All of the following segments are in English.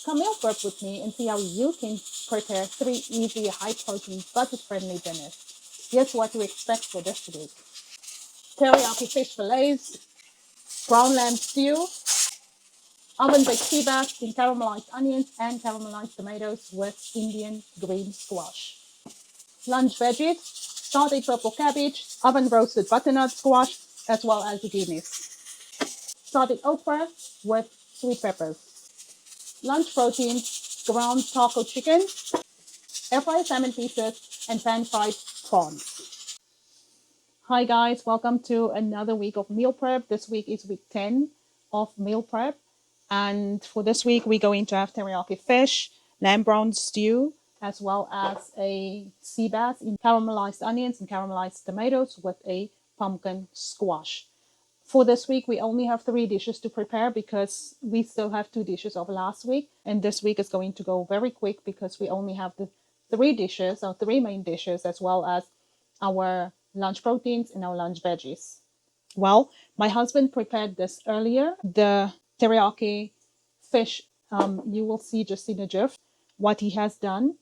Come meal prep with me and see how you can prepare 3 easy, high-protein, budget-friendly dinners. Here's what to expect for this week. Teriyaki fish fillets, brown lamb stew, oven-baked Seabass in caramelized onions and caramelized tomatoes with Indian green squash. Lunch veggies, sauteed purple cabbage, oven-roasted butternut squash, as well as zucchinis. Sauteed okra with sweet peppers. Lunch protein, ground taco chicken, air-fried salmon pieces, and pan-fried prawns. Hi guys, welcome to another week of meal prep. This week is week 10 of meal prep. And for this week, we're going to have teriyaki fish, lamb brown stew, as well as a sea bass in caramelized onions and caramelized tomatoes with a pumpkin squash. For this week, we only have 3 dishes to prepare because we still have 2 dishes of last week. And this week is going to go very quick because we only have the 3 dishes, or 3 main dishes, as well as our lunch proteins and our lunch veggies. Well, my husband prepared this earlier, the teriyaki fish. You will see just in a jiff what he has done.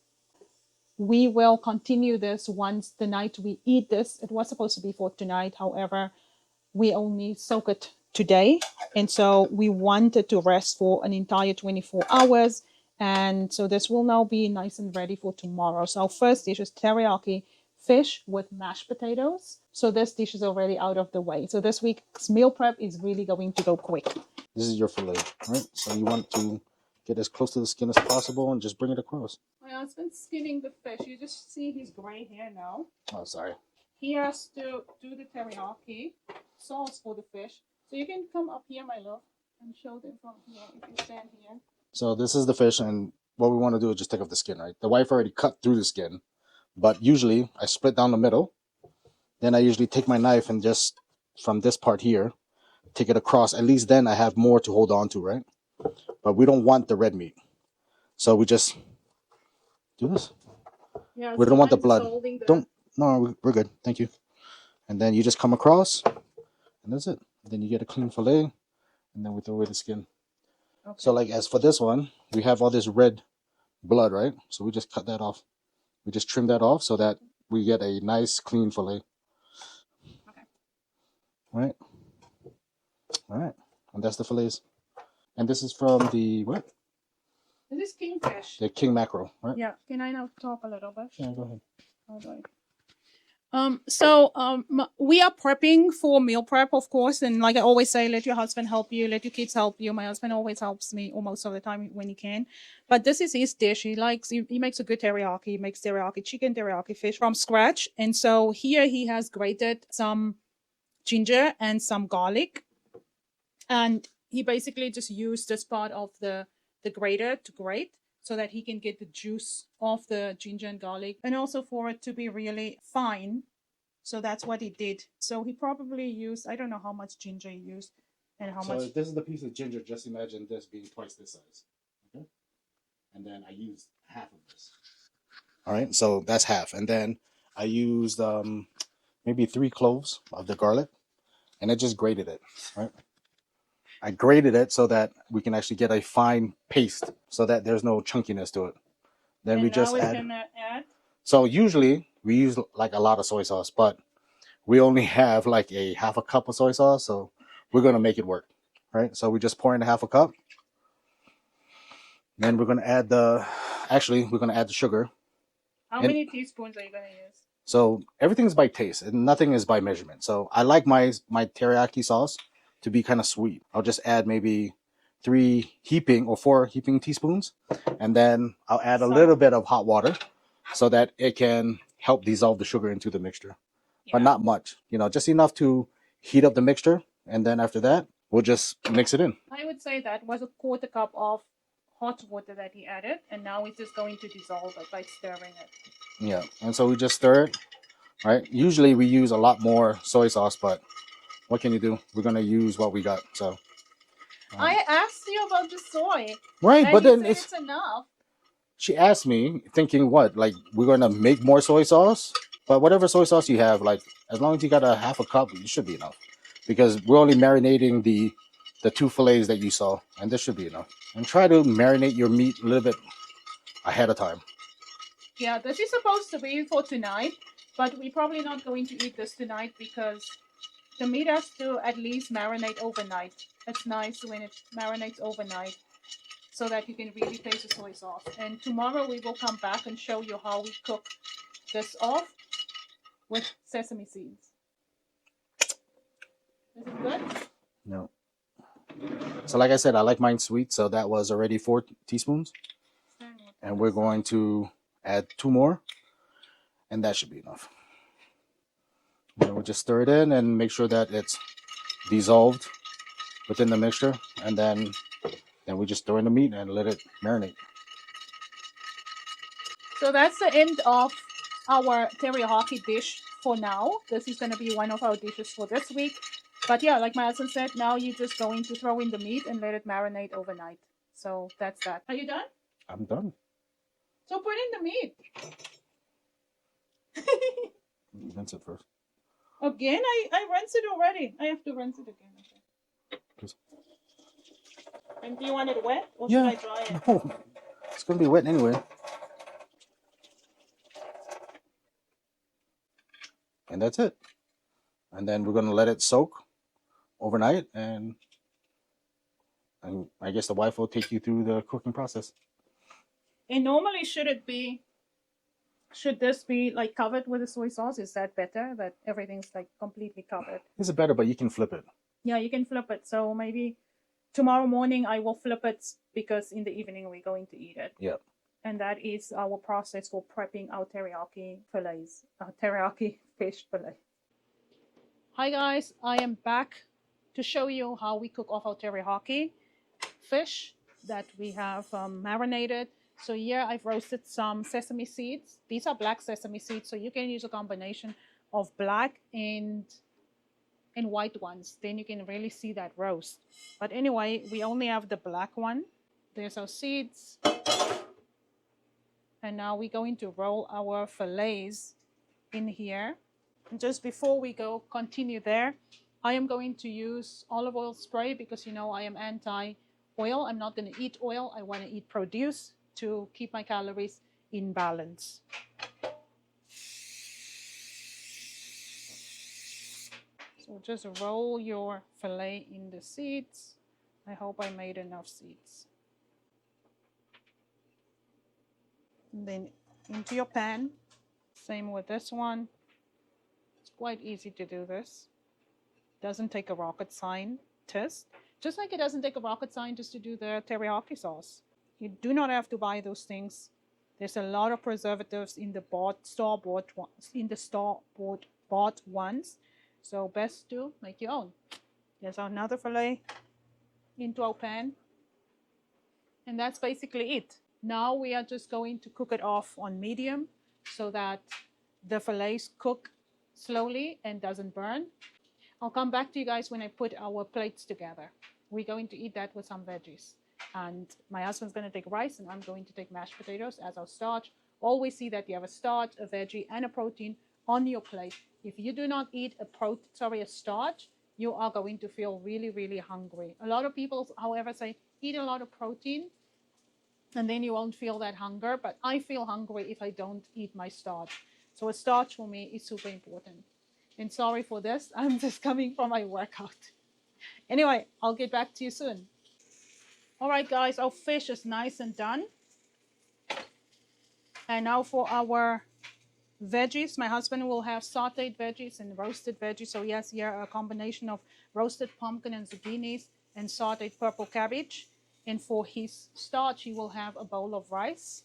We will continue this once the night we eat this. It was supposed to be for tonight. However, we only soak it today. And so we wanted to rest for an entire 24 hours. And so this will now be nice and ready for tomorrow. So our first dish is teriyaki fish with mashed potatoes. So this dish is already out of the way. So this week's meal prep is really going to go quick. This is your fillet, right? So you want to get as close to the skin as possible and just bring it across. My husband's skinning the fish. You just see his gray hair now. Oh, sorry. He has to do the teriyaki sauce for the fish. So you can come up here, my love, and show them from here if you stand here. So this is the fish, and what we want to do is just take off the skin, right? The wife already cut through the skin, but usually I split down the middle. Then I usually take my knife and just from this part here, take it across. At least then I have more to hold on to, right? But we don't want the red meat. So we just do this. Yeah, we don't want the blood. No, we're good. Thank you. And then you just come across, and that's it. Then you get a clean fillet, and then we throw away the skin. Okay. So like as for this one, we have all this red blood, right? So we just cut that off. We just trim that off so that we get a nice clean fillet. Okay. All right. And that's the fillets. And this is from the what? This is kingfish. The king mackerel, right? Yeah. Can I now talk a little bit? Yeah, go ahead. How do I? We are prepping for meal prep, of course, and like I always say, let your husband help you, let your kids help you. My husband always helps me almost all the time when he can. But this is his dish. He makes a good teriyaki. He makes teriyaki chicken, teriyaki fish from scratch. And so here he has grated some ginger and some garlic, and he basically just used this part of the grater to grate, so that he can get the juice of the ginger and garlic, and also for it to be really fine. So that's what he did. So he probably used, I don't know how much ginger he used and how much. So this is the piece of ginger. Just imagine this being twice this size. Okay. And then I used half of this. All right. So that's half. And then I used maybe 3 cloves of the garlic, and I just grated it. Right. I grated it so that we can actually get a fine paste, so that there's no chunkiness to it. Then and we just add. So usually we use like a lot of soy sauce, but we only have like a half a cup of soy sauce, so we're gonna make it work, right? So we just pour in a half a cup. Then we're gonna add the sugar. How many teaspoons are you gonna use? So everything's by taste, and nothing is by measurement. So I like my teriyaki sauce to be kind of sweet. I'll just add maybe 4 heaping teaspoons, and then I'll add a little bit of hot water so that it can help dissolve the sugar into the mixture. Yeah. But not much, just enough to heat up the mixture, and then after that we'll just mix it in. I would say that was a 1/4 cup of hot water that he added, and now it's just going to dissolve it by stirring it. Yeah, and so we just stir it, right? Usually we use a lot more soy sauce, but what can you do? We're gonna use what we got. So I asked you about the soy, right? But then it's enough. She asked me, thinking what? Like we're gonna make more soy sauce? But whatever soy sauce you have, like as long as you got a half a cup, it should be enough, because we're only marinating the the 2 fillets that you saw, and this should be enough. And try to marinate your meat a little bit ahead of time. Yeah, this is supposed to be for tonight, but we're probably not going to eat this tonight because the meat has to at least marinate overnight. It's nice when it marinates overnight so that you can really taste the soy sauce. And tomorrow we will come back and show you how we cook this off with sesame seeds. Is it good? No. So like I said, I like mine sweet, so that was already 4 teaspoons. And we're going to add 2 more, and that should be enough. And we'll just stir it in and make sure that it's dissolved within the mixture, and then we just throw in the meat and let it marinate. So that's the end of our teriyaki dish for now. This is going to be one of our dishes for this week. But yeah, like my husband said, now you're just going to throw in the meat and let it marinate overnight. So that's that. Are you done? I'm done. So put in the meat. Rinse it first. Again? I rinsed it already. I have to rinse it again. Okay. Please. And do you want it wet or Yeah. should I dry it? No. It's going to be wet anyway. And that's it. And then we're going to let it soak overnight, and I guess the wife will take you through the cooking process. And normally should this be like covered with the soy sauce? Is that better? That everything's like completely covered? This is better, but you can flip it. Yeah, you can flip it. So maybe tomorrow morning I will flip it because in the evening we're going to eat it. Yep. And that is our process for prepping our teriyaki fillets, teriyaki fish fillet. Hi guys, I am back to show you how we cook off our teriyaki fish that we have marinated. So here I've roasted some sesame seeds. These are black sesame seeds, so you can use a combination of black and white ones. Then you can really see that roast. But anyway, we only have the black one. There's our seeds. And now we're going to roll our fillets in here. And just before we continue there, I am going to use olive oil spray because you know I am anti-oil. I'm not going to eat oil. I want to eat produce to keep my calories in balance. So just roll your fillet in the seeds. I hope I made enough seeds. And then into your pan. Same with this one. It's quite easy to do this. Doesn't take a rocket scientist. Just like it doesn't take a rocket scientist to do the teriyaki sauce. You do not have to buy those things. There's a lot of preservatives in the store-bought ones. So best to make your own. There's another fillet into our pan. And that's basically it. Now we are just going to cook it off on medium so that the fillets cook slowly and doesn't burn. I'll come back to you guys when I put our plates together. We're going to eat that with some veggies. And my husband's going to take rice and I'm going to take mashed potatoes as our starch. Always see that you have a starch, a veggie, and a protein on your plate. If you do not eat a starch, you are going to feel really, really hungry. A lot of people, however, say eat a lot of protein and then you won't feel that hunger. But I feel hungry if I don't eat my starch. So a starch for me is super important. And sorry for this, I'm just coming from my workout. Anyway, I'll get back to you soon. All right, guys, our fish is nice and done. And now for our veggies. My husband will have sauteed veggies and roasted veggies. So he has here a combination of roasted pumpkin and zucchinis and sauteed purple cabbage. And for his starch, he will have a bowl of rice.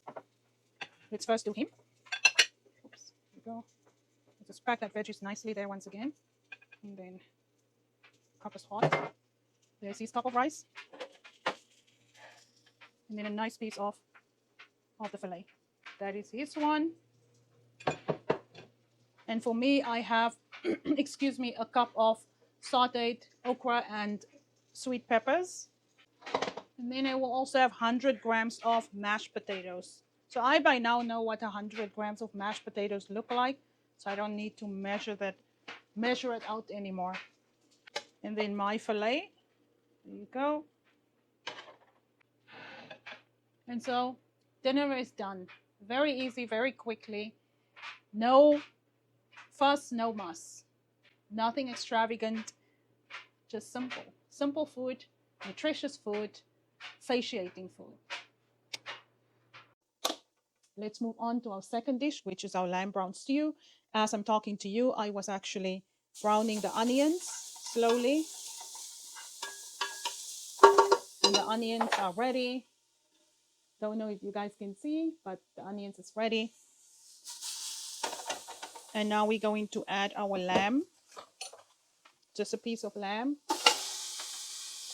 Let's first do him. Oops, here we go. Just pack that veggies nicely there once again. And then cup is hot. There's his cup of rice. And then a nice piece of the fillet. That is his one. And for me, I have, excuse me, a cup of sauteed okra and sweet peppers. And then I will also have 100 grams of mashed potatoes. So I by now know what 100 grams of mashed potatoes look like. So I don't need to measure it out anymore. And then my fillet. There you go. And so dinner is done. Very easy, very quickly. No fuss, no muss. Nothing extravagant, just simple. Simple food, nutritious food, satiating food. Let's move on to our second dish, which is our lamb brown stew. As I'm talking to you, I was actually browning the onions slowly. And the onions are ready. Don't know if you guys can see, but the onions is ready. And now we're going to add our lamb. Just a piece of lamb,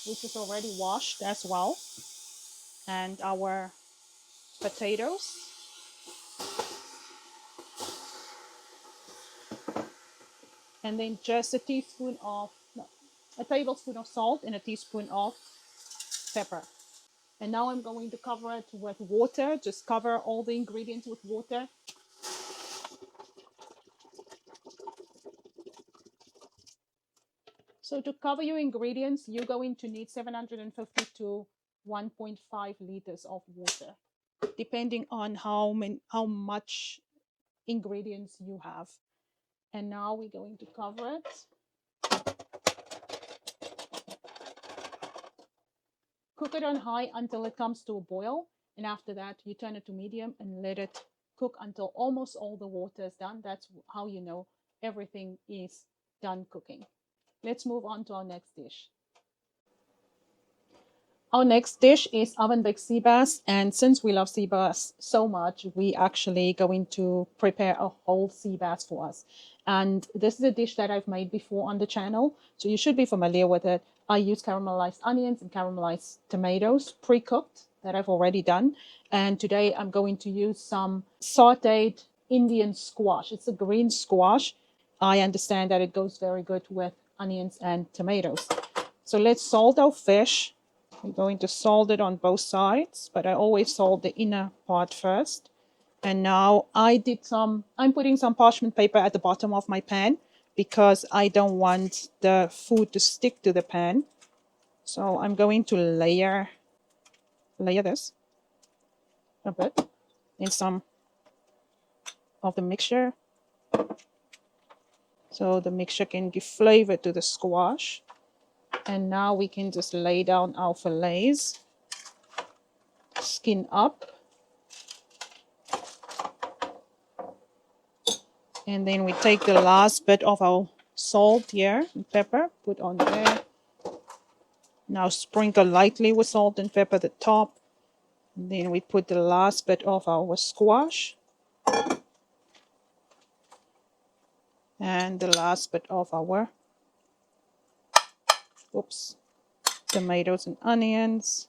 which is already washed as well. And our potatoes. And then just a tablespoon of salt and a teaspoon of pepper. And now I'm going to cover it with water. Just cover all the ingredients with water. So to cover your ingredients, you're going to need 750 to 1.5 liters of water, depending on how much ingredients you have. And now we're going to cover it. Cook it on high until it comes to a boil. And after that, you turn it to medium and let it cook until almost all the water is done. That's how you know everything is done cooking. Let's move on to our next dish. Our next dish is oven baked sea bass, and since we love sea bass so much, we actually going to prepare a whole sea bass for us. And this is a dish that I've made before on the channel, so you should be familiar with it. I use caramelized onions and caramelized tomatoes, pre-cooked, that I've already done. And today I'm going to use some sauteed Indian squash. It's a green squash. I understand that it goes very good with onions and tomatoes. So let's salt our fish. I'm going to salt it on both sides, but I always salt the inner part first. And now I'm putting some parchment paper at the bottom of my pan because I don't want the food to stick to the pan. So I'm going to layer this a bit in some of the mixture. So the mixture can give flavor to the squash. And now we can just lay down our fillets, skin up. And then we take the last bit of our salt here and pepper, put on there. Now sprinkle lightly with salt and pepper at the top. And then we put the last bit of our squash. And the last bit of our tomatoes and onions.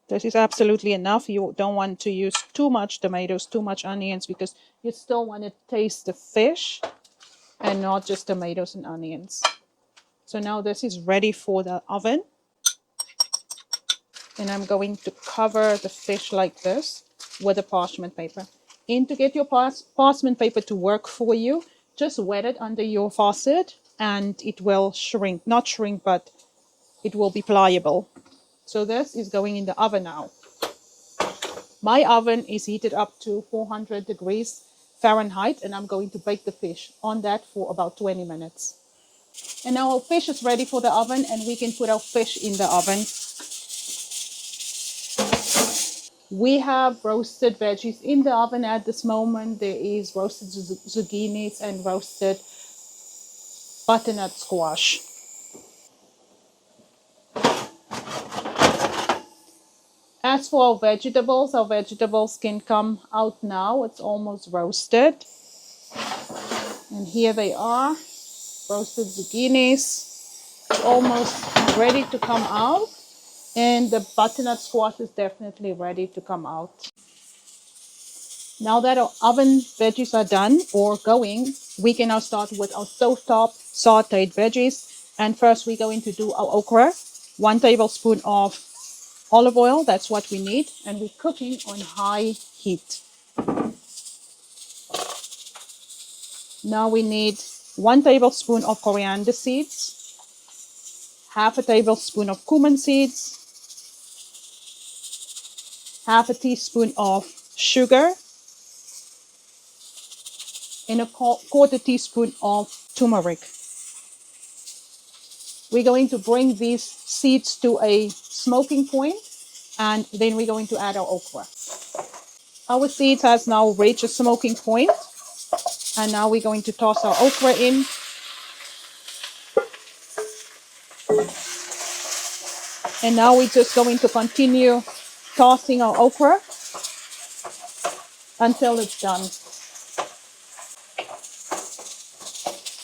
This is absolutely enough. You don't want to use too much tomatoes, too much onions, because you still want to taste the fish and not just tomatoes and onions. So now this is ready for the oven. And I'm going to cover the fish like this with a parchment paper. And to get your parchment paper to work for you, just wet it under your faucet and it will shrink. Not shrink, but it will be pliable. So this is going in the oven now. My oven is heated up to 400 degrees Fahrenheit, and I'm going to bake the fish on that for about 20 minutes. And now our fish is ready for the oven, and we can put our fish in the oven. We have roasted veggies in the oven at this moment. There is roasted zucchinis and roasted butternut squash. As for our vegetables can come out now. It's almost roasted. And here they are, roasted zucchinis, almost ready to come out. And the butternut squash is definitely ready to come out. Now that our oven veggies are done or going, we can now start with our stovetop sauteed veggies. And first we're going to do our okra. 1 tablespoon of olive oil, that's what we need. And we're cooking on high heat. Now we need 1 tablespoon of coriander seeds, half a tablespoon of cumin seeds, half a teaspoon of sugar, and a quarter teaspoon of turmeric. We're going to bring these seeds to a smoking point, and then we're going to add our okra. Our seeds has now reached a smoking point, and now we're going to toss our okra in. And now we're just going to continue tossing our okra until it's done.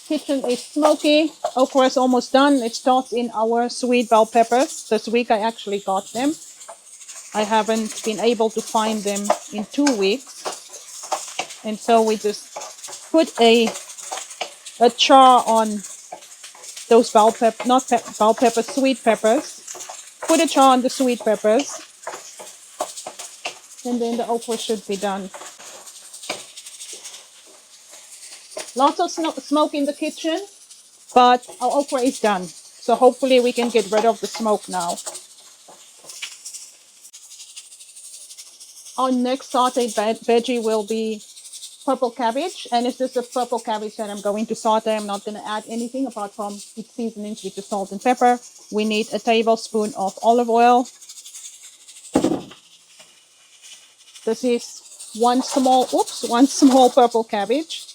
Kitchen is smoky. Okra is almost done. Let's toss in our sweet bell peppers. This week I actually got them. I haven't been able to find them in 2 weeks. And so we just put a char on those bell peppers, not bell peppers, sweet peppers. Put a char on the sweet peppers. And then the okra should be done. Lots of smoke in the kitchen, but our okra is done. So hopefully we can get rid of the smoke now. Our next sauteed veggie will be purple cabbage, and it's just a purple cabbage that I'm going to saute. I'm not going to add anything apart from its seasonings, which is salt and pepper. We need a tablespoon of olive oil. This is one small purple cabbage.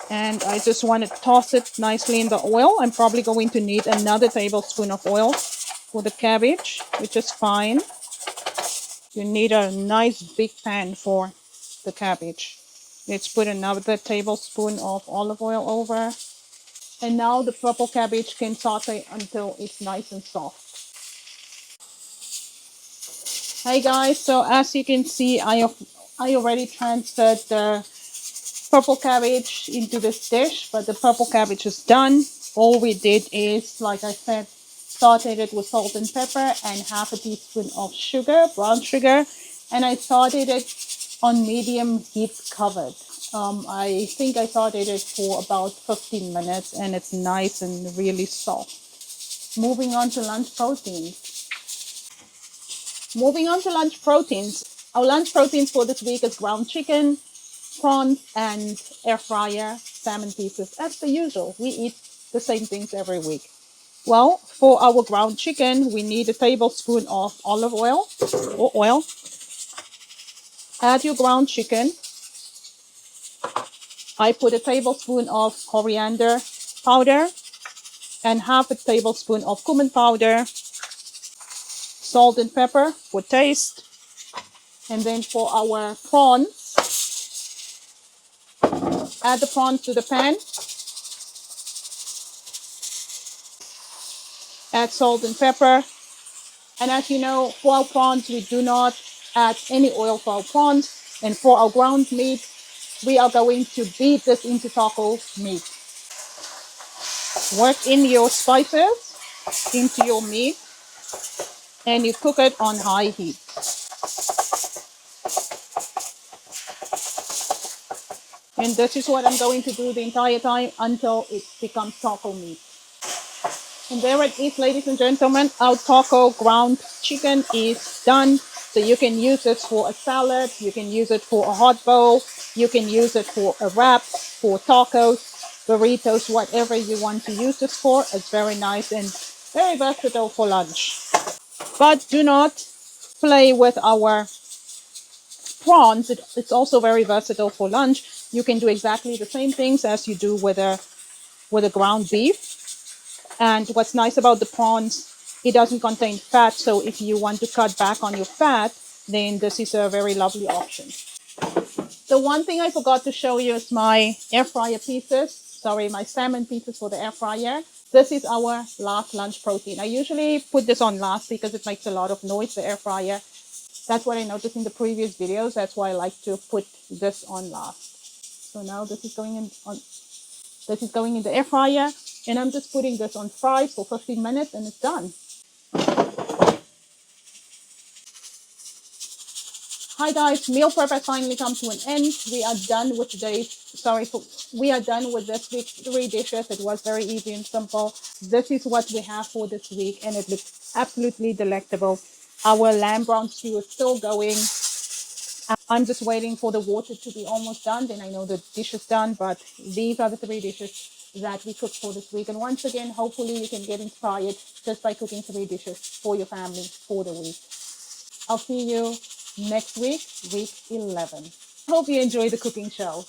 And I just want to toss it nicely in the oil. I'm probably going to need another tablespoon of oil for the cabbage, which is fine. You need a nice big pan for the cabbage. Let's put another tablespoon of olive oil over. And now the purple cabbage can saute until it's nice and soft. Hey guys, so as you can see, I already transferred the purple cabbage into this dish, but the purple cabbage is done. All we did is, like I said, sauteed it with salt and pepper and half a teaspoon of sugar, brown sugar, and I sauteed it on medium heat covered. I think I sauteed it for about 15 minutes and it's nice and really soft. Moving on to lunch proteins. Our lunch proteins for this week is ground chicken, prawns, and air fryer salmon pieces. As the usual, we eat the same things every week. Well, for our ground chicken, we need a tablespoon of olive oil or oil. Add your ground chicken. I put a tablespoon of coriander powder and half a tablespoon of cumin powder, salt and pepper for taste. And then for our prawns, add the prawns to the pan. Add salt and pepper. And as you know, for our prawns, we do not add any oil for our prawns. And for our ground meat, we are going to beat this into taco meat. Work in your spices into your meat and you cook it on high heat. And this is what I'm going to do the entire time until it becomes taco meat. And there it is, ladies and gentlemen. Our taco ground chicken is done. So you can use this for a salad, you can use it for a hot bowl, you can use it for a wrap, for tacos, burritos, whatever you want to use this for. It's very nice and very versatile for lunch. But do not play with our prawns. It's also very versatile for lunch. You can do exactly the same things as you do with a ground beef. And what's nice about the prawns, it doesn't contain fat. So if you want to cut back on your fat, then this is a very lovely option. The one thing I forgot to show you is my air fryer pieces. Sorry, my salmon pieces for the air fryer. This is our last lunch protein. I usually put this on last because it makes a lot of noise, the air fryer. That's what I noticed in the previous videos. That's why I like to put this on last. So now this is going in the air fryer, and I'm just putting this on fry for 15 minutes and it's done. Hi guys, meal prep has finally come to an end. We are done with we are done with this week's 3 dishes. It was very easy and simple. This is what we have for this week, and it looks absolutely delectable. Our lamb brown stew is still going. I'm just waiting for the water to be almost done. Then I know the dish is done, but these are the 3 dishes that we cooked for this week. And once again, hopefully you can get inspired just by cooking 3 dishes for your family for the week. I'll see you next week, week 11. Hope you enjoy the cooking show.